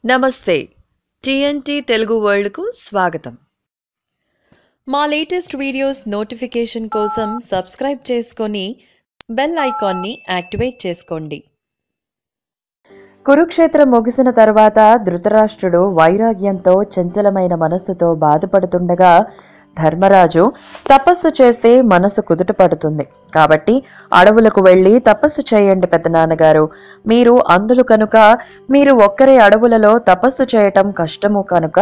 నమస్తే టీఎన్టీ తెలుగు వరల్డ్కు స్వాగతం. మా లేటెస్ట్ వీడియోస్ నోటిఫికేషన్ కోసం సబ్స్క్రైబ్ చేసుకొని బెల్ ఐకాన్ని యాక్టివేట్ చేసుకోండి. కురుక్షేత్రం ముగిసిన తర్వాత ధృతరాష్ట్రుడు వైరాగ్యంతో చంచలమైన మనస్సుతో బాధపడుతుండగా ధర్మరాజు తపస్సు చేస్తే మనసు కుదుట పడుతుంది కాబట్టి అడవులకు వెళ్లి తపస్సు చేయండి పెద్దనాన్నగారు, మీరు అందులు కనుక మీరు ఒక్కరే అడవులలో తపస్సు చేయటం కష్టము కనుక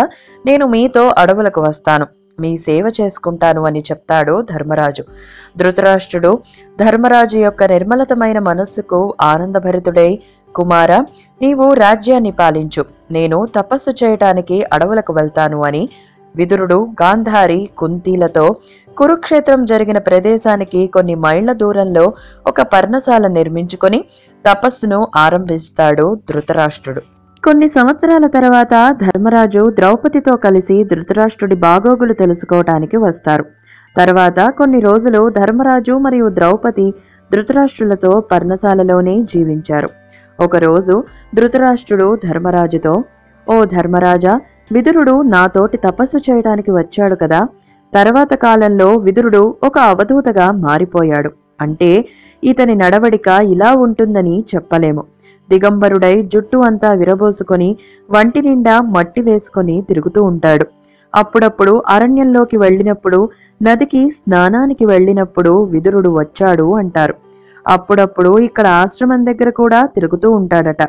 నేను మీతో అడవులకు వస్తాను, మీ సేవ చేసుకుంటాను అని చెప్తాడు ధర్మరాజు. ధృతరాష్ట్రుడు ధర్మరాజు యొక్క నిర్మలతమైన మనస్సుకు ఆనందభరితుడై, కుమారా, నీవు రాజ్యాన్ని పాలించు, నేను తపస్సు చేయటానికి అడవులకు వెళ్తాను అని విదురుడు గాంధారి కుంతీలతో కురుక్షేత్రం జరిగిన ప్రదేశానికి కొన్ని మైళ్ల దూరంలో ఒక పర్ణశాల నిర్మించుకొని తపస్సును ఆరంభిస్తాడు ధృతరాష్ట్రుడు. కొన్ని సంవత్సరాల తర్వాత ధర్మరాజు ద్రౌపదితో కలిసి ధృతరాష్ట్రుడి బాగోగులు తెలుసుకోవటానికి వస్తారు. తర్వాత కొన్ని రోజులు ధర్మరాజు మరియు ద్రౌపది ధృతరాష్ట్రులతో పర్ణశాలలోనే జీవించారు. ఒకరోజు ధృతరాష్ట్రుడు ధర్మరాజుతో, ఓ ధర్మరాజా, విదురుడు నాతోటి తపస్సు చేయడానికి వచ్చాడు కదా, తర్వాత కాలంలో విదురుడు ఒక అవధూతగా మారిపోయాడు. అంటే ఇతని నడవడిక ఇలా ఉంటుందని చెప్పలేము. దిగంబరుడై జుట్టు అంతా విరబోసుకొని వంటి నిండా మట్టి వేసుకొని తిరుగుతూ ఉంటాడు. అప్పుడప్పుడు అరణ్యంలోకి వెళ్ళినప్పుడు, నదికి స్నానానికి వెళ్ళినప్పుడు విదురుడు వచ్చాడు అంటారు. అప్పుడప్పుడు ఇక్కడ ఆశ్రమం దగ్గర కూడా తిరుగుతూ ఉంటాడట.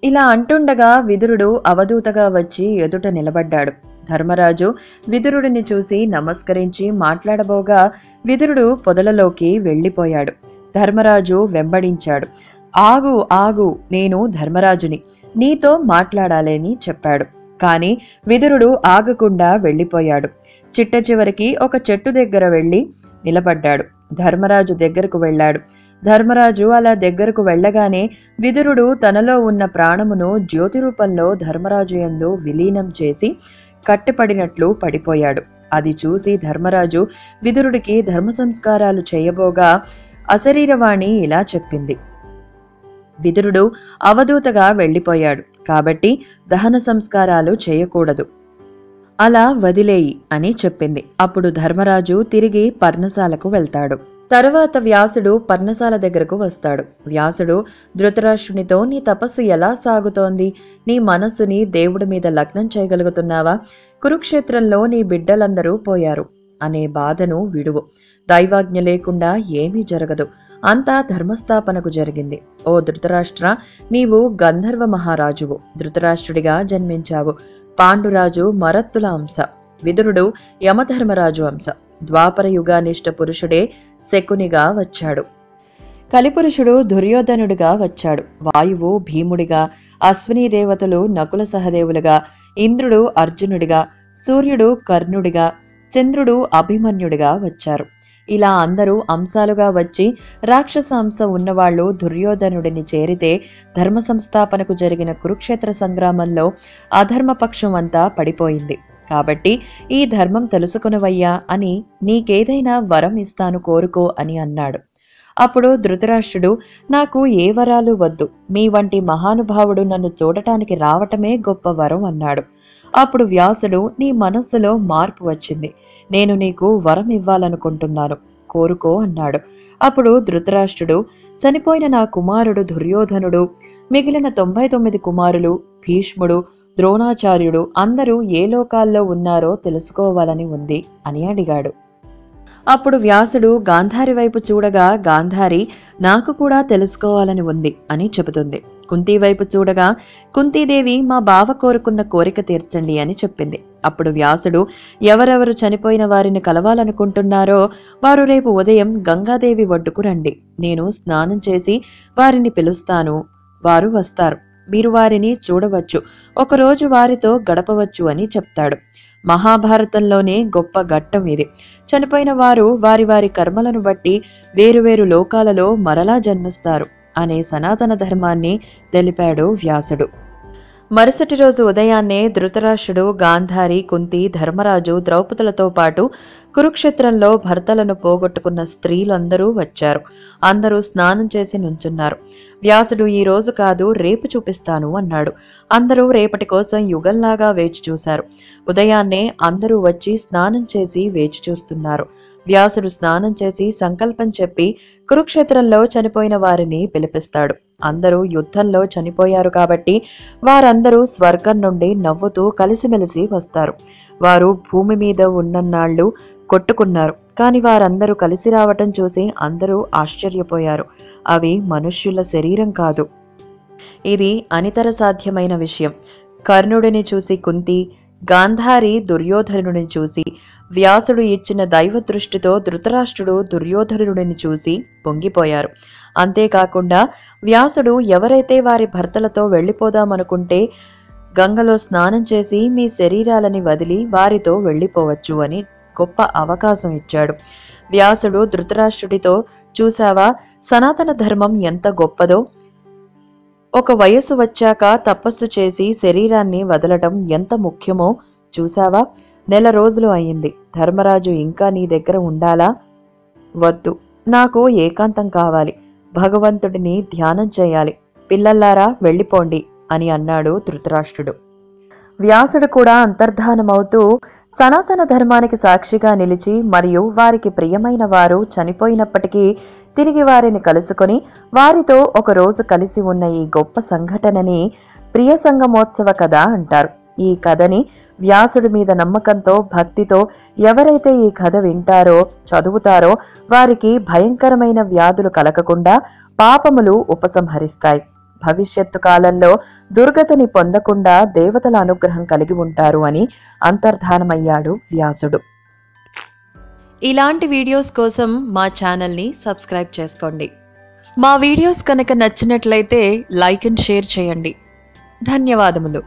ఇలా అంటుండగా విదురుడు అవధూతగా వచ్చి ఎదుట నిలబడ్డాడు. ధర్మరాజు విదురుడిని చూసి నమస్కరించి మాట్లాడబోగా విదురుడు పొదలలోకి వెళ్లిపోయాడు. ధర్మరాజు వెంబడించాడు. ఆగు ఆగు, నేను ధర్మరాజుని, నీతో మాట్లాడాలని చెప్పాడు. కాని విదురుడు ఆగకుండా వెళ్లిపోయాడు. చిట్ట చివరికి ఒక చెట్టు దగ్గర వెళ్లి నిలబడ్డాడు. ధర్మరాజు దగ్గరకు వెళ్లాడు. ధర్మరాజు అలా దగ్గరకు వెళ్లగానే విదురుడు తనలో ఉన్న ప్రాణమును జ్యోతి రూపంలో ధర్మరాజు యందు విలీనం చేసి కట్టెపడినట్లు పడిపోయాడు. అది చూసి ధర్మరాజు విదురుడికి ధర్మ సంస్కారాలు చేయబోగా అశరీరవాణి ఇలా చెప్పింది, విదురుడు అవధూతగా వెళ్లిపోయాడు కాబట్టి దహన సంస్కారాలు చేయకూడదు, అలా వదిలేయి అని చెప్పింది. అప్పుడు ధర్మరాజు తిరిగి పర్ణశాలకు వెళ్తాడు. తరువాత వ్యాసుడు పర్ణశాల దగ్గరకు వస్తాడు. వ్యాసుడు ధృతరాష్ట్రునితో, నీ తపస్సు ఎలా సాగుతోంది? నీ మనస్సుని దేవుడి మీద లగ్నం చేయగలుగుతున్నావా? కురుక్షేత్రంలో నీ బిడ్డలందరూ పోయారు అనే బాధను విడువు. దైవాజ్ఞ లేకుండా ఏమీ జరగదు. అంతా ధర్మస్థాపనకు జరిగింది. ఓ ధృతరాష్ట్ర, నీవు గంధర్వ మహారాజువు, ధృతరాష్ట్రుడిగా జన్మించావు. పాండురాజు మరత్తుల అంశ, విదురుడు యమధర్మరాజు అంశ. ద్వాపర యుగానిష్ట పురుషుడే శకునిగా వచ్చాడు. కలిపురుషుడు దుర్యోధనుడిగా వచ్చాడు. వాయువు భీముడిగా, అశ్విని దేవతలు నకుల సహదేవులుగా, ఇంద్రుడు అర్జునుడిగా, సూర్యుడు కర్ణుడిగా, చంద్రుడు అభిమన్యుడిగా వచ్చారు. ఇలా అందరూ అంశాలుగా వచ్చి రాక్షస అంశ ఉన్నవాళ్లు దుర్యోధనుడిని చేరితే ధర్మ సంస్థాపనకు జరిగిన కురుక్షేత్ర సంగ్రామంలో అధర్మపక్షం అంతా పడిపోయింది. కాబట్టి ఈ ధర్మం తెలుసుకునవయ్యా అని నీకేదైనా వరం ఇస్తాను, కోరుకో అని అన్నాడు. అప్పుడు ధృతరాష్ట్రుడు, నాకు ఏ వరాలు వద్దు, మీ వంటి మహానుభావుడు నన్ను చూడటానికి రావటమే గొప్ప వరం అన్నాడు. అప్పుడు వ్యాసుడు, నీ మనస్సులో మార్పు వచ్చింది, నేను నీకు వరం ఇవ్వాలనుకుంటున్నాను, కోరుకో అన్నాడు. అప్పుడు ధృతరాష్ట్రుడు, చనిపోయిన నా కుమారుడు దుర్యోధనుడు, మిగిలిన 99 కుమారులు, భీష్ముడు, ద్రోణాచార్యుడు అందరూ ఏ లోకాల్లో ఉన్నారో తెలుసుకోవాలని ఉంది అని అడిగాడు. అప్పుడు వ్యాసుడు గాంధారి వైపు చూడగా గాంధారి, నాకు కూడా తెలుసుకోవాలని ఉంది అని చెబుతుంది. కుంతీ వైపు చూడగా కుంతీదేవి, మా బావ కోరుకున్న కోరిక తీర్చండి అని చెప్పింది. అప్పుడు వ్యాసుడు, ఎవరెవరు చనిపోయిన వారిని కలవాలనుకుంటున్నారో వారు రేపు ఉదయం గంగాదేవి ఒడ్డుకు రండి, నేను స్నానం చేసి వారిని పిలుస్తాను, వారు వస్తారు, మీరు వారిని చూడవచ్చు, ఒకరోజు వారితో గడపవచ్చు అని చెప్తాడు. మహాభారతంలోనే గొప్ప ఘట్టం ఇది. చనిపోయిన వారు వారి వారి కర్మలను బట్టి వేరువేరు లోకాలలో మరలా జన్మిస్తారు అనే సనాతన ధర్మాన్ని తెలిపాడు వ్యాసుడు. మరుసటి రోజు ఉదయాన్నే ధృతరాష్ట్రుడు, గాంధారి, కుంతి, ధర్మరాజు, ద్రౌపదులతో పాటు కురుక్షేత్రంలో భర్తలను పోగొట్టుకున్న స్త్రీలందరూ వచ్చారు. అందరూ స్నానం చేసి నుంచున్నారు. వ్యాసుడు ఈ రోజు కాదు, రేపు చూపిస్తాను అన్నాడు. అందరూ రేపటి కోసం యుగంలాగా వేచి చూశారు. ఉదయాన్నే అందరూ వచ్చి స్నానం చేసి వేచి చూస్తున్నారు. వ్యాసుడు స్నానం చేసి సంకల్పం చెప్పి కురుక్షేత్రంలో చనిపోయిన వారిని పిలిపిస్తాడు. అందరూ యుద్ధంలో చనిపోయారు కాబట్టి వారందరూ స్వర్గం నుండి నవ్వుతూ కలిసిమెలిసి వస్తారు. వారు భూమి మీద ఉన్నన్నాళ్లు కొట్టుకున్నారు, కాని వారందరూ కలిసి రావటం చూసి అందరూ ఆశ్చర్యపోయారు. అవి మనుష్యుల శరీరం కాదు. ఇది అనితర సాధ్యమైన విషయం. కర్ణుడిని చూసి కుంతి, గాంధారి దుర్యోధనుడిని చూసి, వ్యాసుడు ఇచ్చిన దైవ దృష్టితో ధృతరాష్ట్రుడు దుర్యోధనుడిని చూసి పొంగిపోయారు. అంతేకాకుండా వ్యాసుడు ఎవరైతే వారి భర్తలతో వెళ్లిపోదామనుకుంటే గంగలో స్నానం చేసి మీ శరీరాలని వదిలి వారితో వెళ్లిపోవచ్చు అని గొప్ప అవకాశం ఇచ్చాడు. వ్యాసుడు ధృతరాష్ట్రుడితో, చూశావా సనాతన ధర్మం ఎంత గొప్పదో? ఒక వయసు వచ్చాక తపస్సు చేసి శరీరాన్ని వదలటం ఎంత ముఖ్యమో చూశావా? నెల రోజులు అయింది. ధర్మరాజు ఇంకా నీ దగ్గర ఉండాలా? వద్దు, నాకు ఏకాంతం కావాలి. భగవంతుడిని ధ్యానం చేయాలి. పిల్లల్లారా వెళ్ళిపోండి అని అన్నాడు ధృతరాష్ట్రుడు. వ్యాసుడు కూడా అంతర్ధానమవుతూ సనాతన ధర్మానికి సాక్షిగా నిలిచి మరియు వారికి ప్రియమైన వారు చనిపోయినప్పటికీ తిరిగి వారిని కలుసుకొని వారితో ఒక రోజు కలిసి ఉన్న ఈ గొప్ప సంఘటనని ప్రియ సంగమోత్సవ కథ అంటారు. ఈ కథని వ్యాసుడి మీద నమ్మకంతో, భక్తితో ఎవరైతే ఈ కథ వింటారో, చదువుతారో వారికి భయంకరమైన వ్యాధులు కలగకుండా పాపములు ఉపసంహరిస్తాయి. భవిష్యత్తు కాలంలో దుర్గతిని పొందకుండా దేవతల అనుగ్రహం కలిగి ఉంటారు అని అంతర్ధానమయ్యాడు వ్యాసుడు. ఇలాంటి వీడియోస్ కోసం మా ఛానల్ని సబ్స్క్రైబ్ చేసుకోండి. మా వీడియోస్ కనుక నచ్చినట్లయితే లైక్ అండ్ షేర్ చేయండి. ధన్యవాదములు.